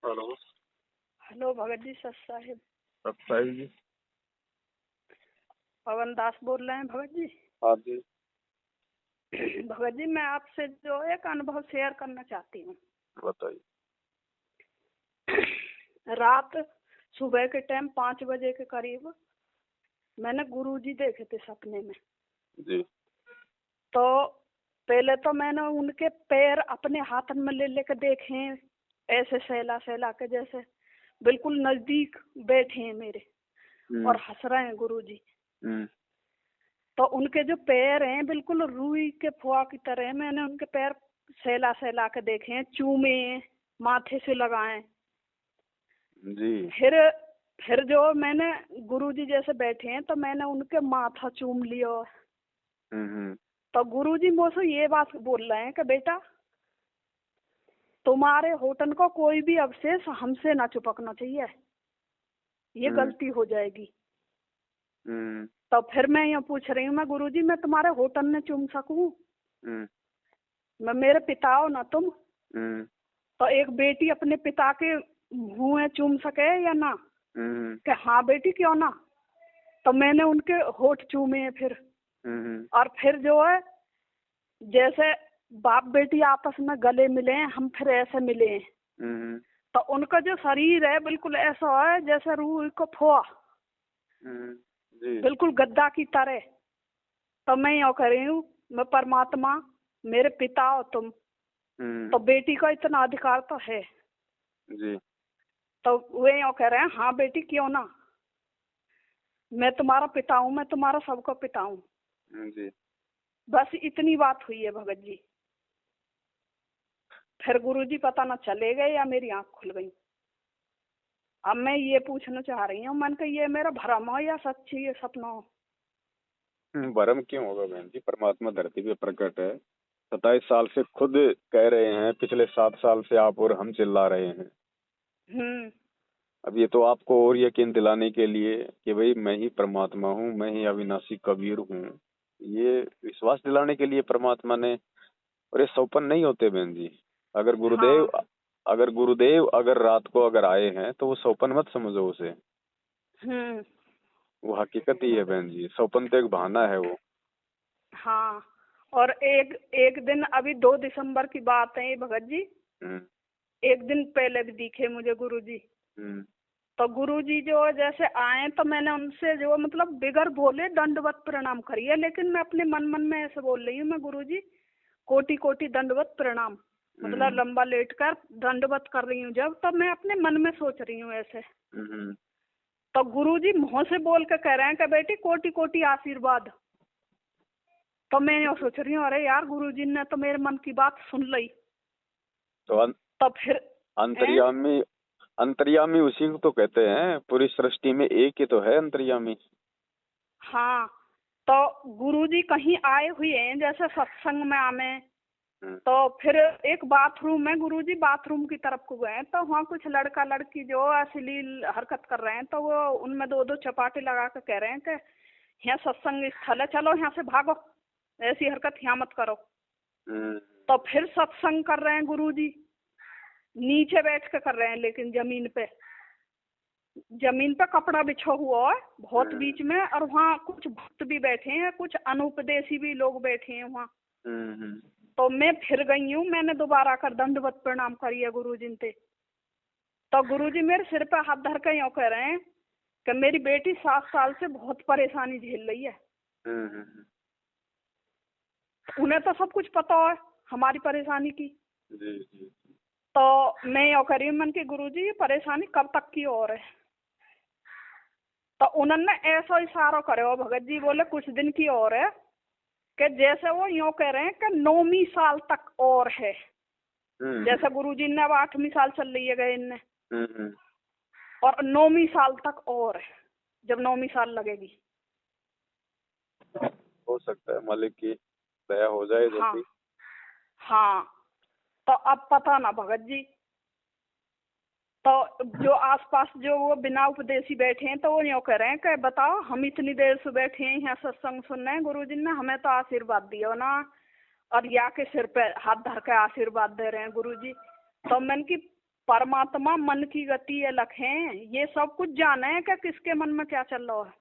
Hello. Hello Bhagat ji, सत साहिब। सत साहिब जी। पवन दास बोल रहे हैं भगत जी। हाँ जी। भगत जी, मैं आपसे जो एक अनुभव शेयर करना चाहती हूँ। बताइए। रात सुबह के टाइम 5 बजे के करीब मैंने गुरुजी देखे थे सपने में। जी। तो पहले तो मैंने उनके पैर अपने हाथ में ले लेकर देखे, ऐसे सहला सहला के, जैसे बिल्कुल नजदीक बैठे हैं मेरे और हंस रहे हैं गुरुजी। तो उनके जो पैर हैं बिल्कुल रुई के फुआ की तरह, मैंने उनके पैर सहला सहला के देखे हैं, चूमे माथे से लगाए जी। फिर जो मैंने गुरुजी जैसे बैठे हैं तो मैंने उनके माथा चूम लिया। तो गुरुजी मुझसे ये बात बोल रहे हैं कि बेटा, तुम्हारे होटल को कोई भी अवशेष हमसे ना चिपकना चाहिए, ये गलती हो जाएगी। तो फिर मैं यहाँ पूछ रही हूँ, मैं गुरुजी मैं तुम्हारे होटल में चूम सकूं? मैं मेरे पिता हो ना तुम, तो एक बेटी अपने पिता के मुंह में चूम सके या ना? कि हाँ बेटी क्यों ना। तो मैंने उनके होठ चूमे हैं फिर। और फिर जो है जैसे बाप बेटी आपस में गले मिले हैं, हम फिर ऐसे मिले हैं। तो उनका जो शरीर है बिल्कुल ऐसा है जैसे रूह को फोआ, बिल्कुल गद्दा की तरह। तो मैं यो कह रही हूँ, मैं परमात्मा, मेरे पिता हो तुम, तो बेटी का इतना अधिकार तो है जी। तो वे यो कह रहे हैं हाँ बेटी क्यों ना, मैं तुम्हारा पिता हूँ, मैं तुम्हारा सबका पिता हूँ। जी। बस इतनी बात हुई है भगत जी। फिर गुरुजी पता न चले गए या मेरी आंख खुल गई। अब मैं ये पूछना चाह रही हूँ, मन का ये मेरा भ्रम हो या सच्ची ये सपना हो? भरम क्यों होगा बहन जी, परमात्मा धरती पे प्रकट है। 27 साल से खुद कह रहे हैं, पिछले 7 साल से आप और हम चिल्ला रहे हैं। अब ये तो आपको और यकीन दिलाने के लिए कि भाई मैं ही परमात्मा हूँ, मैं ही अविनाशी कबीर हूँ, ये विश्वास दिलाने के लिए परमात्मा ने। और ये सौपन नहीं होते बहन जी। अगर गुरुदेव अगर रात को अगर आए हैं तो वो सौपन मत समझो उसे। वो हकीकत ही है बहन जी, सौपन तो एक बहाना है वो। हाँ, और एक दिन अभी 2 दिसंबर की बात है ये भगत जी। एक दिन पहले भी दिखे मुझे गुरुजी। तो गुरुजी जो जैसे आए तो मैंने उनसे जो मतलब बिगर बोले दंडवत प्रणाम करिए, लेकिन मैं अपने मन में ऐसे बोल रही हूँ, मैं गुरुजी कोटि कोटि दंडवत प्रणाम, मतलब लंबा लेट कर दंडवत कर रही हूँ जब, तब मैं अपने मन में सोच रही हूँ ऐसे। तो गुरुजी मुंह से बोल के कह रहे हैं कि बेटी कोटि कोटि आशीर्वाद। तो मैं ये सोच रही हूँ, अरे यार गुरुजी ने तो मेरे मन की बात सुन ली। तो फिर अंतर्यामी उसी को तो कहते हैं, पूरी सृष्टि में एक ही तो है अंतर्यामी। हाँ, तो गुरुजी कहीं आए हुए हैं जैसे सत्संग में आमे, तो फिर एक बाथरूम में गुरुजी बाथरूम की तरफ को गए, तो वहाँ कुछ लड़का लड़की जो अश्लील हरकत कर रहे हैं, तो वो उनमें 2-2 चपाटे लगा कर कह रहे हैं कि यहाँ सत्संग स्थल है, चलो यहाँ से भागो, ऐसी हरकत यहाँ मत करो। तो फिर सत्संग कर रहे हैं गुरुजी, नीचे बैठ के कर रहे हैं, लेकिन जमीन पे कपड़ा बिछा हुआ है बहुत बीच में, और वहाँ कुछ भक्त भी बैठे हैं, कुछ अनुपदेशी भी लोग बैठे हैं वहाँ। तो मैं फिर गई हूँ, मैंने दोबारा कर दंडवत प्रणाम करिए गुरुजी से। तो गुरुजी मेरे सिर पे हाथ धर के यूँ कह रहे हैं कि मेरी बेटी 7 साल से बहुत परेशानी झेल रही है। उन्हें तो सब कुछ पता है हमारी परेशानी की। तो मैं यूँ कह रही हूँ मन की गुरुजी ये परेशानी कब तक की और है? तो उन्होंने ऐसा इशारा करे हो भगत जी, बोले कुछ दिन की और है, कि जैसे वो यूँ कह रहे हैं कि 9वीं साल तक और है। जैसे गुरुजी ने अब 8वीं साल चल रही है गए इनने, और 9वीं साल तक और है, जब 9वीं साल लगेगी। हो सकता है मालिक की दया हो जाए जल्दी। हाँ, तो अब पता ना भगत जी। तो जो आसपास जो वो बिना उपदेशी बैठे हैं, तो वो यूँ कह रहे हैं कि बताओ हम इतनी देर से बैठे हैं यहाँ सत्संग सुन रहे हैं, गुरुजी ने हमें तो आशीर्वाद दिया ना, और या के सिर पे हाथ धर के आशीर्वाद दे रहे हैं गुरुजी। तो मैंने की परमात्मा मन की गति अलग है, ये सब कुछ जाना है क्या किसके मन में क्या चल रहा है।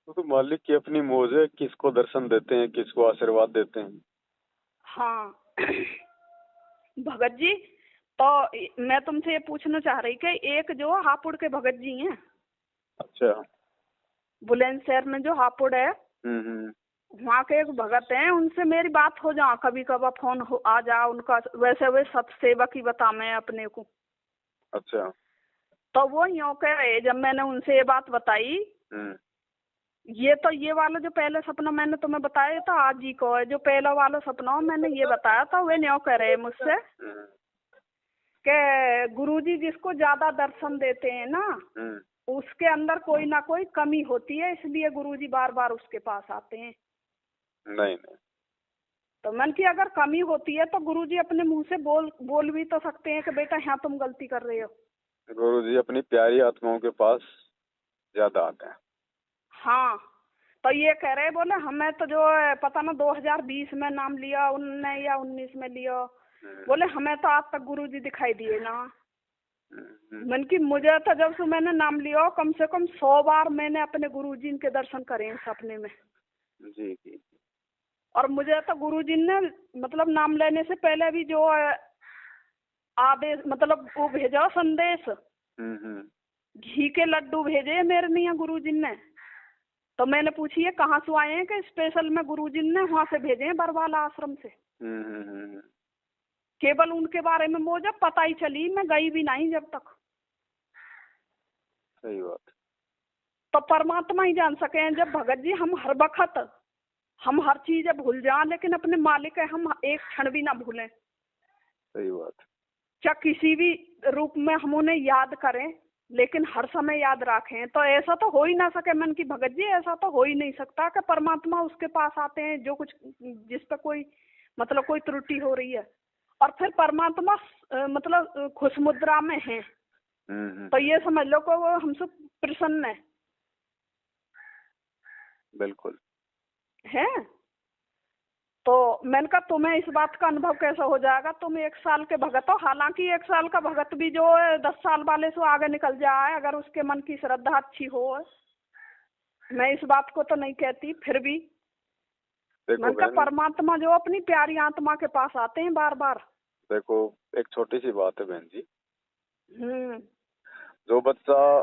तो मालिक की अपनी मौज है, किसको दर्शन देते हैं, किसको आशीर्वाद देते हैं। हाँ भगत जी, तो मैं तुमसे ये पूछना चाह रही कि एक जो हापुड़ के भगत जी हैं, अच्छा, बुलंदशहर में जो हापुड़ है, वहाँ के एक भगत हैं, उनसे मेरी बात हो जा, कभी कभार फोन हो आ जा उनका, वैसे वे सतसेवक ही बता मैं अपने को। अच्छा। तो वो यूँ कह रहे, जब मैंने उनसे ये बात बताई, ये तो ये वाला जो पहले सपना मैंने तुम्हें बताया था आज ही को है, जो पहला वाला सपना मैंने ये बताया था, वे यूँ कह रहे मुझसे कि गुरुजी जिसको ज्यादा दर्शन देते हैं ना, उसके अंदर कोई ना कोई कमी होती है, इसलिए गुरुजी बार बार उसके पास आते हैं। नहीं। तो मन की अगर कमी होती है तो गुरुजी अपने मुंह से बोल भी तो सकते हैं कि बेटा यहाँ तुम गलती कर रहे हो। गुरुजी अपनी प्यारी आत्माओं के पास ज्यादा आते हैं। हाँ, तो ये कह रहे, बोले हमें तो जो पता ना 2020 में नाम लिया उनने या 19 में लिया, बोले हमें तो आज तक गुरुजी दिखाई दिए ना। मन की मुझे तो जब से मैंने नाम लिया कम से कम 100 बार मैंने अपने गुरुजी के दर्शन करे सपने में। जी जी। और मुझे तो गुरुजी ने मतलब नाम लेने से पहले भी जो आदेश मतलब वो भेजा संदेश, घी के लड्डू भेजे मेरे लिए गुरुजी ने। तो मैंने पूछी है कहाँ से आए हैं, कि स्पेशल में गुरुजी ने वहाँ से भेजे हैं, बरवाला आश्रम से। केवल उनके बारे में मुझे पता ही चली, मैं गई भी नहीं जब तक। सही बात। तो परमात्मा ही जान सके हैं। जब भगत जी हम हर वक्त हम हर चीज भूल जाए, लेकिन अपने मालिक है हम एक क्षण भी ना भूलें। सही बात। क्या किसी भी रूप में हम उन्हें याद करें, लेकिन हर समय याद रखें। तो ऐसा तो हो ही ना सके मन की भगत जी, ऐसा तो हो ही नहीं सकता कि परमात्मा उसके पास आते हैं जो कुछ जिस पर कोई मतलब कोई त्रुटि हो रही है, और फिर परमात्मा मतलब खुश मुद्रा में है। तो ये समझ लो को वो हमसे प्रसन्न है। बिल्कुल है। तो मैंने कहा तुम्हें इस बात का अनुभव कैसा हो जाएगा, तुम 1 साल के भगत हो। हालांकि 1 साल का भगत भी जो 10 साल वाले से आगे निकल जाए, अगर उसके मन की श्रद्धा अच्छी हो। मैं इस बात को तो नहीं कहती, फिर भी मैंने कहा परमात्मा जो अपनी प्यारी आत्मा के पास आते हैं बार बार। देखो एक छोटी सी बात है बहन जी, जो बच्चा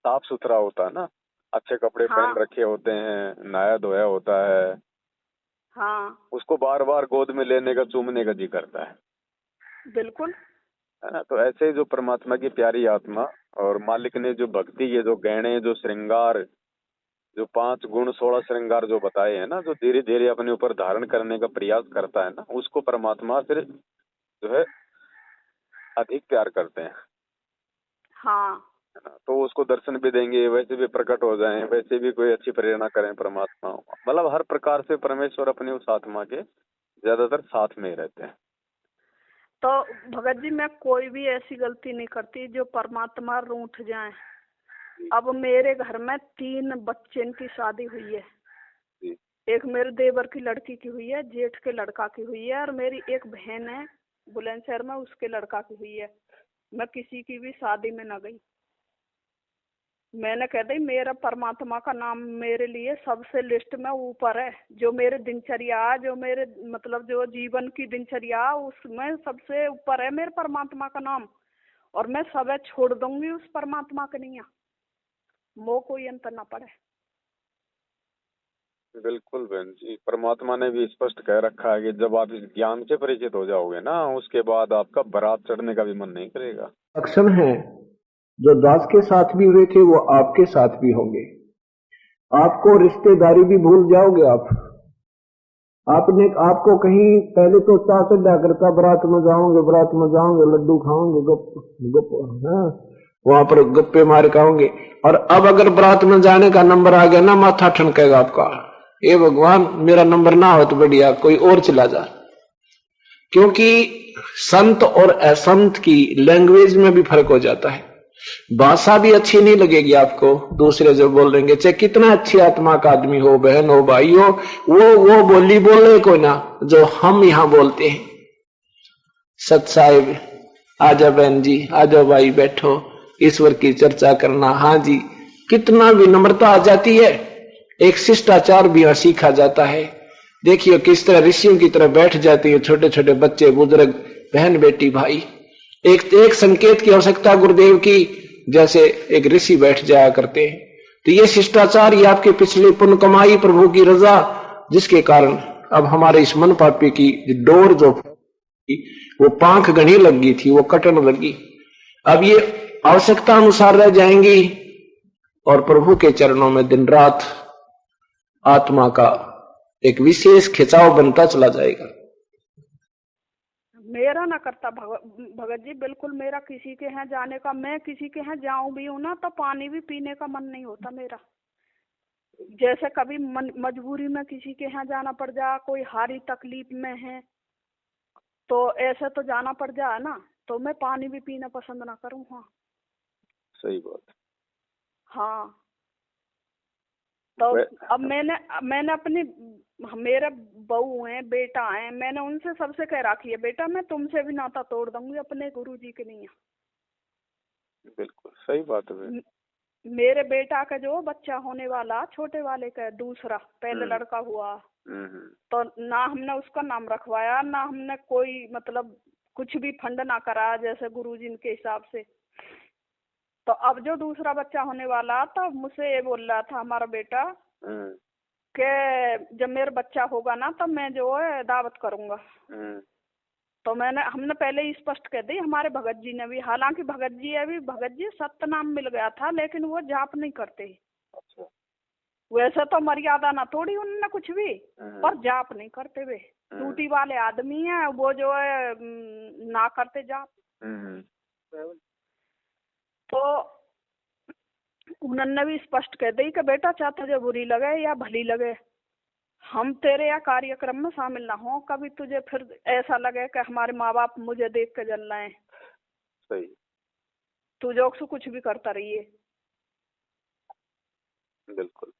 साफ सुथरा होता है ना, अच्छे कपड़े पहन रखे होते हैं, नहाया धोया होता है, हाँ, उसको बार बार गोद में लेने का चूमने का जी करता है। बिल्कुल है ना। तो ऐसे ही जो परमात्मा की प्यारी आत्मा और मालिक ने जो भक्ति के जो गहने जो श्रृंगार जो 5 गुण 16 श्रृंगार जो बताए हैं ना, जो धीरे धीरे अपने ऊपर धारण करने का प्रयास करता है ना, उसको परमात्मा फिर जो है अधिक प्यार करते हैं। हाँ, तो उसको दर्शन भी देंगे, वैसे भी प्रकट हो जाएं, वैसे भी कोई अच्छी प्रेरणा करें परमात्मा। मतलब हर प्रकार से परमेश्वर अपनी उस आत्मा के ज्यादातर साथ में ही रहते हैं। तो भगत जी मैं कोई भी ऐसी गलती नहीं करती जो परमात्मा रूठ जाए। अब मेरे घर में 3 बच्चे की शादी हुई है। एक मेरे देवर की लड़की की हुई है, जेठ के लड़का की हुई है, और मेरी एक बहन है बुलंदशहर में, उसके लड़का की हुई है। मैं किसी की भी शादी में न गई। मैंने कह दी मेरा परमात्मा का नाम मेरे लिए सबसे लिस्ट में ऊपर है। जो मेरे दिनचर्या, जो मेरे मतलब जो जीवन की दिनचर्या, उसमें सबसे ऊपर है मेरे परमात्मा का नाम। और मैं सब छोड़ दूंगी उस परमात्मा के लिए, मोह कोई अंतर ना पड़े। बिल्कुल बहन जी, परमात्मा ने भी स्पष्ट कह रखा है कि जब आप इस ज्ञान से परिचित हो जाओगे ना, उसके बाद आपका बारात चढ़ने का भी मन नहीं करेगा। अक्षम है जो दास के साथ भी हुए थे वो आपके साथ भी होंगे। आपको रिश्तेदारी भी भूल जाओगे आप। आपको कहीं पहले तो चाह चढ़ा करता, बारात में जाओगे, लड्डू खाओगे, गप वहां पर गप्पे मार खाओगे। और अब अगर बारात में जाने का नंबर आ गया ना, माथा ठनकेगा आपका, ये भगवान मेरा नंबर ना हो तो बढ़िया कोई और चला जा। क्योंकि संत और असंत की लैंग्वेज में भी फर्क हो जाता है। भाषा भी अच्छी नहीं लगेगी आपको, दूसरे जो बोल देंगे, चाहे कितना अच्छी आत्मा का आदमी हो, बहन हो, भाई हो, वो बोली बोले को ना जो हम यहां बोलते हैं। सत साहिब आ जाओ बहन जी, आ जाओ भाई, बैठो, ईश्वर की चर्चा करना। हाँ जी, कितना विनम्रता आ जाती है, एक शिष्टाचार भी सीखा जाता है। देखिए किस तरह ऋषियों की तरह बैठ जाती है छोटे छोटे बच्चे, बुजुर्ग, बहन, बेटी, भाई। एक एक संकेत की आवश्यकता गुरुदेव की, जैसे एक ऋषि बैठ जाया करते हैं। तो ये शिष्टाचार, ये आपके पिछले पुण्य कमाई, प्रभु की रजा, जिसके कारण अब हमारे इस मन पापी की डोर जो वो पांख घनी लगी थी, वो कटन लगी, अब ये आवश्यकता अनुसार रह जाएंगी और प्रभु के चरणों में दिन रात आत्मा का एक विशेष खिंचाव बनता चला जाएगा। मेरा ना करता भगत जी, बिल्कुल मेरा किसी के यहाँ जाने का, मैं किसी के यहाँ जाऊं भी हूं ना तो पानी भी पीने का मन नहीं होता मेरा। जैसे कभी मजबूरी में किसी के यहाँ जाना पड़ जा, कोई हारी तकलीफ में है तो ऐसे तो जाना पड़ जाए ना, तो मैं पानी भी पीना पसंद ना करूं। हाँ सही बात। हाँ, तो अब मैंने अपनी, मेरे बहू है, बेटा है, मैंने उनसे सबसे कह रखी है, बेटा मैं तुमसे भी नाता तोड़ दूंगी, अपने गुरुजी के नहीं। बिल्कुल सही बात है। मेरे बेटा का जो बच्चा होने वाला, छोटे वाले का दूसरा, पहले लड़का हुआ, तो ना हमने उसका नाम रखवाया, ना हमने कोई मतलब कुछ भी फंड ना करा जैसे गुरुजी के हिसाब से। तो अब जो दूसरा बच्चा होने वाला तो मुझसे ये बोल रहा था हमारा बेटा कि जब मेरा बच्चा होगा ना तो मैं जो है दावत करूंगा। तो हमने पहले ही स्पष्ट कह दी, हमारे भगत जी ने भी, हालांकि भगत जी सत्य नाम मिल गया था लेकिन वो जाप नहीं करते। वैसे तो मर्यादा ना तोड़ी उन्होंने कुछ भी, पर जाप नहीं करते, वे ड्यूटी वाले आदमी हैं, वो जो है ना करते जाप। तो उन्होंने भी स्पष्ट कह दी कि बेटा चाहे तुझे बुरी लगे या भली लगे, हम तेरे या कार्यक्रम में शामिल ना हो, कभी तुझे फिर ऐसा लगे कि हमारे माँ बाप मुझे देख के जल रहे हैं। सही। तू जो कुछ भी करता रहिए। बिल्कुल।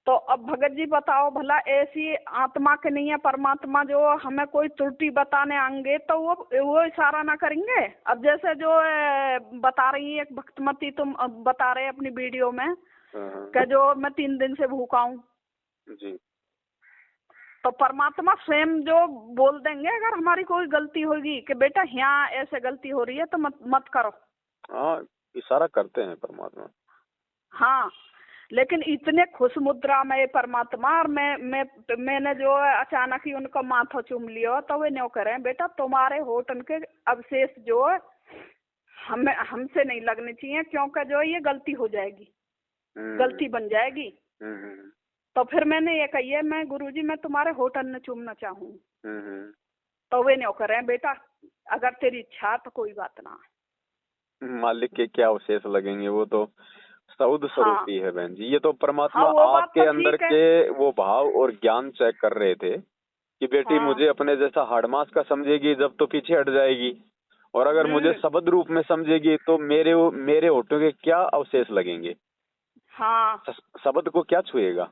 तो अब भगत जी बताओ भला, ऐसी आत्मा के नहीं है, परमात्मा जो हमें कोई त्रुटि बताने आएंगे तो वो इशारा ना करेंगे। अब जैसे जो बता रही है एक भक्तमती, तुम बता रहे अपनी वीडियो में कि जो मैं 3 दिन से भूखा हूँ जी, तो परमात्मा स्वयं जो बोल देंगे अगर हमारी कोई गलती होगी कि बेटा यहाँ ऐसे गलती हो रही है तो मत करो। हाँ, इशारा करते हैं परमात्मा। हाँ, लेकिन इतने खुश मुद्रा में परमात्मा, और मैंने जो अचानक ही उनका माथा चूम लिया तो वे न्यों करें, बेटा तुम्हारे होठन के अवशेष जो हमसे नहीं लगने चाहिए, क्योंकि जो ये गलती हो जाएगी, गलती बन जाएगी। तो फिर मैंने ये कही है, मैं गुरुजी मैं तुम्हारे होठन में चूमना चाहूँ। तो वे न्यों करें, बेटा अगर तेरी इच्छा तो कोई बात ना। मालिक के क्या अवशेष लगेंगे, वो तो सऊद स्वरूप ही है बहन जी। ये तो परमात्मा आपके तो अंदर के वो भाव और ज्ञान चेक कर रहे थे कि बेटी मुझे अपने जैसा हाड़मास का समझेगी जब तो पीछे हट जाएगी, और अगर मुझे शब्द रूप में समझेगी तो मेरे होठों के क्या अवशेष लगेंगे। हाँ, शब्द को क्या छुएगा।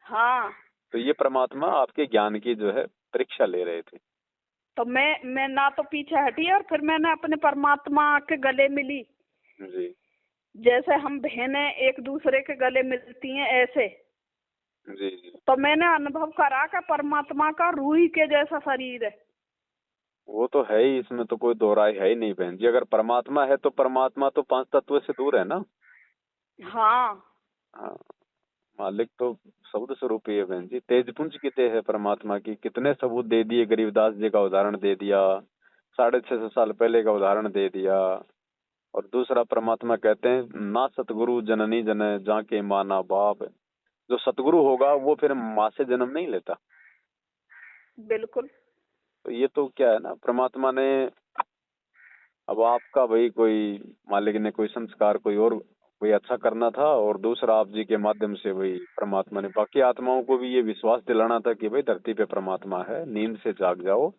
हाँ, तो ये परमात्मा आपके ज्ञान की जो है परीक्षा ले रहे थे। तो मैं ना तो पीछे हटी और फिर मैंने अपने परमात्मा के गले मिली जी, जैसे हम बहनें एक दूसरे के गले मिलती हैं ऐसे। जी जी। तो मैंने अनुभव करा कि परमात्मा का रूही के जैसा शरीर है। वो तो है ही, इसमें तो कोई दो राय है ही नहीं बहन जी। अगर परमात्मा है तो परमात्मा तो 5 तत्व से दूर है ना। हाँ, हाँ, मालिक तो शब्द स्वरूप ही है बहन जी। तेजपुंज कितने है परमात्मा की, कितने सबूत दे दिए। गरीबदास जी का उदाहरण दे दिया, 650 साल पहले का उदाहरण दे दिया। और दूसरा परमात्मा कहते हैं ना सतगुरु जननी जने जाके माना बाप। जो सतगुरु होगा वो फिर माँ से जन्म नहीं लेता। बिल्कुल। तो ये तो क्या है ना, परमात्मा ने अब आपका भाई कोई मालिक ने कोई संस्कार कोई अच्छा करना था, और दूसरा आप जी के माध्यम से भाई परमात्मा ने बाकी आत्माओं को भी ये विश्वास दिलाना था कि भाई धरती पे परमात्मा है, नींद से जाग जाओ,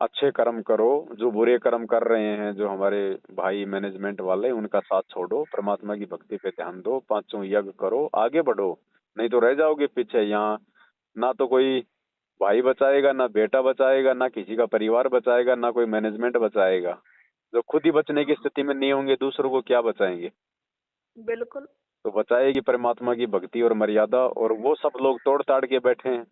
अच्छे कर्म करो। जो बुरे कर्म कर रहे हैं जो हमारे भाई मैनेजमेंट वाले, उनका साथ छोड़ो, परमात्मा की भक्ति पे ध्यान दो, 5 यज्ञ करो, आगे बढ़ो, नहीं तो रह जाओगे पीछे। यहाँ ना तो कोई भाई बचाएगा, ना बेटा बचाएगा, ना किसी का परिवार बचाएगा, ना कोई मैनेजमेंट बचाएगा। जो खुद ही बचने की स्थिति में नहीं होंगे, दूसरों को क्या बचाएंगे? बिल्कुल। तो बचाएगी परमात्मा की भक्ति और मर्यादा, और वो सब लोग तोड़ ताड़ के बैठे हैं,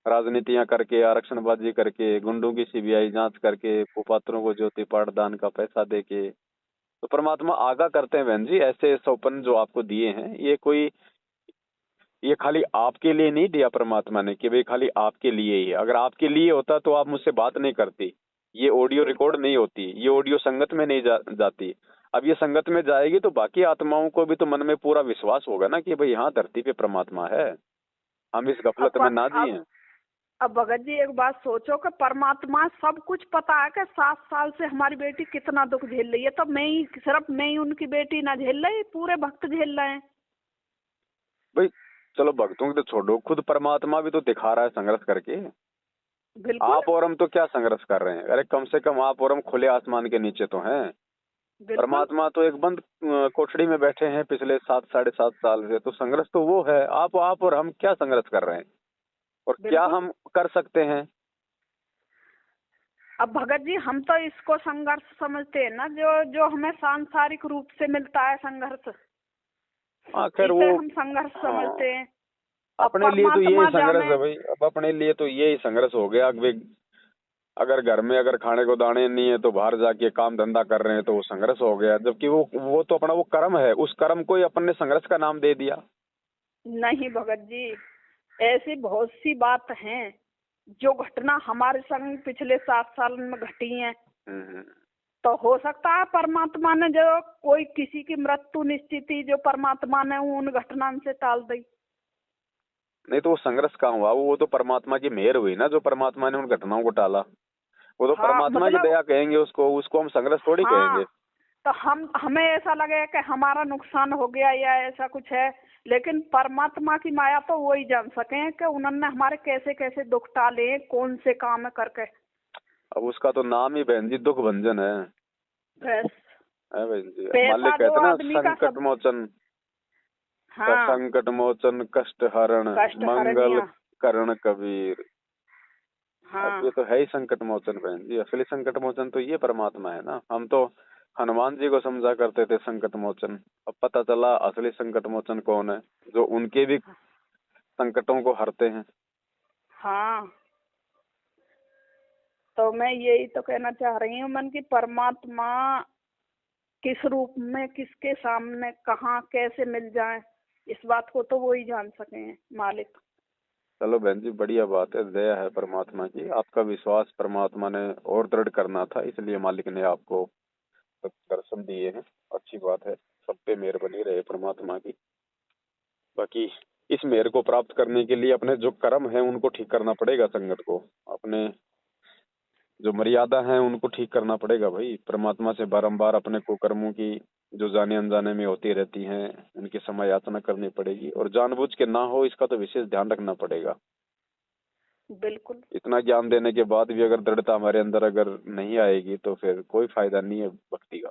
राजनीतियां करके, आरक्षणबाजी करके, गुंडों की सीबीआई जांच करके, कुपात्रों को ज्योति पाठदान का पैसा देके। तो परमात्मा आगाह करते हैं बहन जी, ऐसे सौपन जो आपको दिए हैं, ये खाली आपके लिए नहीं दिया परमात्मा ने कि भाई खाली आपके लिए ही है। अगर आपके लिए होता तो आप मुझसे बात नहीं करती, ये ऑडियो रिकॉर्ड नहीं होती, ये ऑडियो संगत में नहीं जाती। अब ये संगत में जाएगी तो बाकी आत्माओं को भी तो मन में पूरा विश्वास होगा ना कि भाई हाँ, धरती पे परमात्मा है, हम इस गफलत में ना जिए। अब भगत जी एक बात सोचो कि परमात्मा सब कुछ पता है कि 7 साल से हमारी बेटी कितना दुख झेल रही है, तो सिर्फ मैं ही उनकी बेटी ना झेल रही, पूरे भक्त झेल रहे हैं भाई। चलो भक्तों की तो छोड़ो, खुद परमात्मा भी तो दिखा रहा है संघर्ष करके। बिल्कुल। आप और हम तो क्या संघर्ष कर रहे हैं? अरे कम से कम आप और हम खुले आसमान के नीचे तो हैं। परमात्मा तो एक बंद कोठड़ी में बैठे हैं पिछले 7 साढ़े 7 साल से, तो संघर्ष तो वो है। आप और हम क्या संघर्ष कर रहे हैं, और क्या हम कर सकते हैं? अब भगत जी हम तो इसको संघर्ष समझते हैं ना, जो जो हमें सांसारिक रूप से मिलता है संघर्ष, आखिर वो हम संघर्ष समझते हैं। अपने लिए तो यही संघर्ष है भाई। अब अपने लिए तो यही संघर्ष हो गया। अगर घर में अगर खाने को दाने नहीं है तो बाहर जाके काम धंधा कर रहे हैं, तो वो संघर्ष हो गया। जबकि वो तो अपना वो कर्म है, उस कर्म को ही अपन ने संघर्ष का नाम दे दिया। नहीं भगत जी, ऐसी बहुत सी बात हैं जो घटना हमारे संग पिछले 7 साल में घटी हैं। तो हो सकता है परमात्मा ने जो कोई किसी की मृत्यु निश्चित थी, जो परमात्मा ने उन घटना से टाल दी। नहीं तो वो संघर्ष कहाँ हुआ? वो तो परमात्मा की मेहर हुई ना, जो परमात्मा ने उन घटनाओं को टाला। वो तो परमात्मा की दया कहेंगे उसको हम संघर्ष थोड़ी कहेंगे। तो हमें ऐसा लगे कि हमारा नुकसान हो गया या ऐसा कुछ है, लेकिन परमात्मा की माया तो वो ही जान सके कि उन्होंने हमारे कैसे कैसे दुख टाले, कौन से काम करके। अब उसका तो नाम ही बहन जी दुख भंजन है। बस है बहन जी, मालिक कहते ना संकट मोचन। हाँ, संकट मोचन कष्ट हरण मंगल करण कबीर। हाँ। अब ये तो है ही संकट मोचन बहन जी। असली संकट मोचन तो ये परमात्मा है ना। हम तो हनुमान जी को समझा करते थे संकट मोचन, अब पता चला असली संकट मोचन कौन है, जो उनके भी संकटों को हरते हैं। हाँ, तो मैं यही तो कहना चाह रही हूँ मन की परमात्मा किस रूप में किसके सामने कहाँ कैसे मिल जाए, इस बात को तो वो ही जान सके हैं मालिक। चलो बहन जी, बढ़िया बात है, दया है परमात्मा की। आपका विश्वास परमात्मा ने और दृढ़ करना था, इसलिए मालिक ने आपको दर्शन दिए हैं। अच्छी बात है, सब पे मेहर बनी रहे परमात्मा की। बाकी इस मेहर को प्राप्त करने के लिए अपने जो कर्म है उनको ठीक करना पड़ेगा। संगत को अपने जो मर्यादा है उनको ठीक करना पड़ेगा भाई। परमात्मा से बारंबार अपने कुकर्मों की जो जाने अनजाने में होती रहती हैं, उनकी समय याचना करनी पड़ेगी, और जानबूझ के ना हो इसका तो विशेष ध्यान रखना पड़ेगा। बिल्कुल। इतना ज्ञान देने के बाद भी अगर दृढ़ता हमारे अंदर अगर नहीं आएगी तो फिर कोई फायदा नहीं है भक्ति का।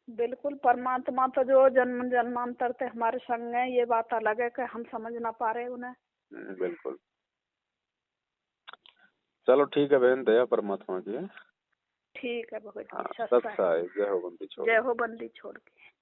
बिल्कुल, परमात्मा तो जो जन्म जन्मांतर से हमारे संग है, ये बात अलग है कि हम समझ ना पा रहे उन्हें। बिल्कुल। चलो ठीक है बहन, दया परमात्मा की है। ठीक है भगत जी। जय हो बंदी छोड़। जय हो बंदी छोड़ के।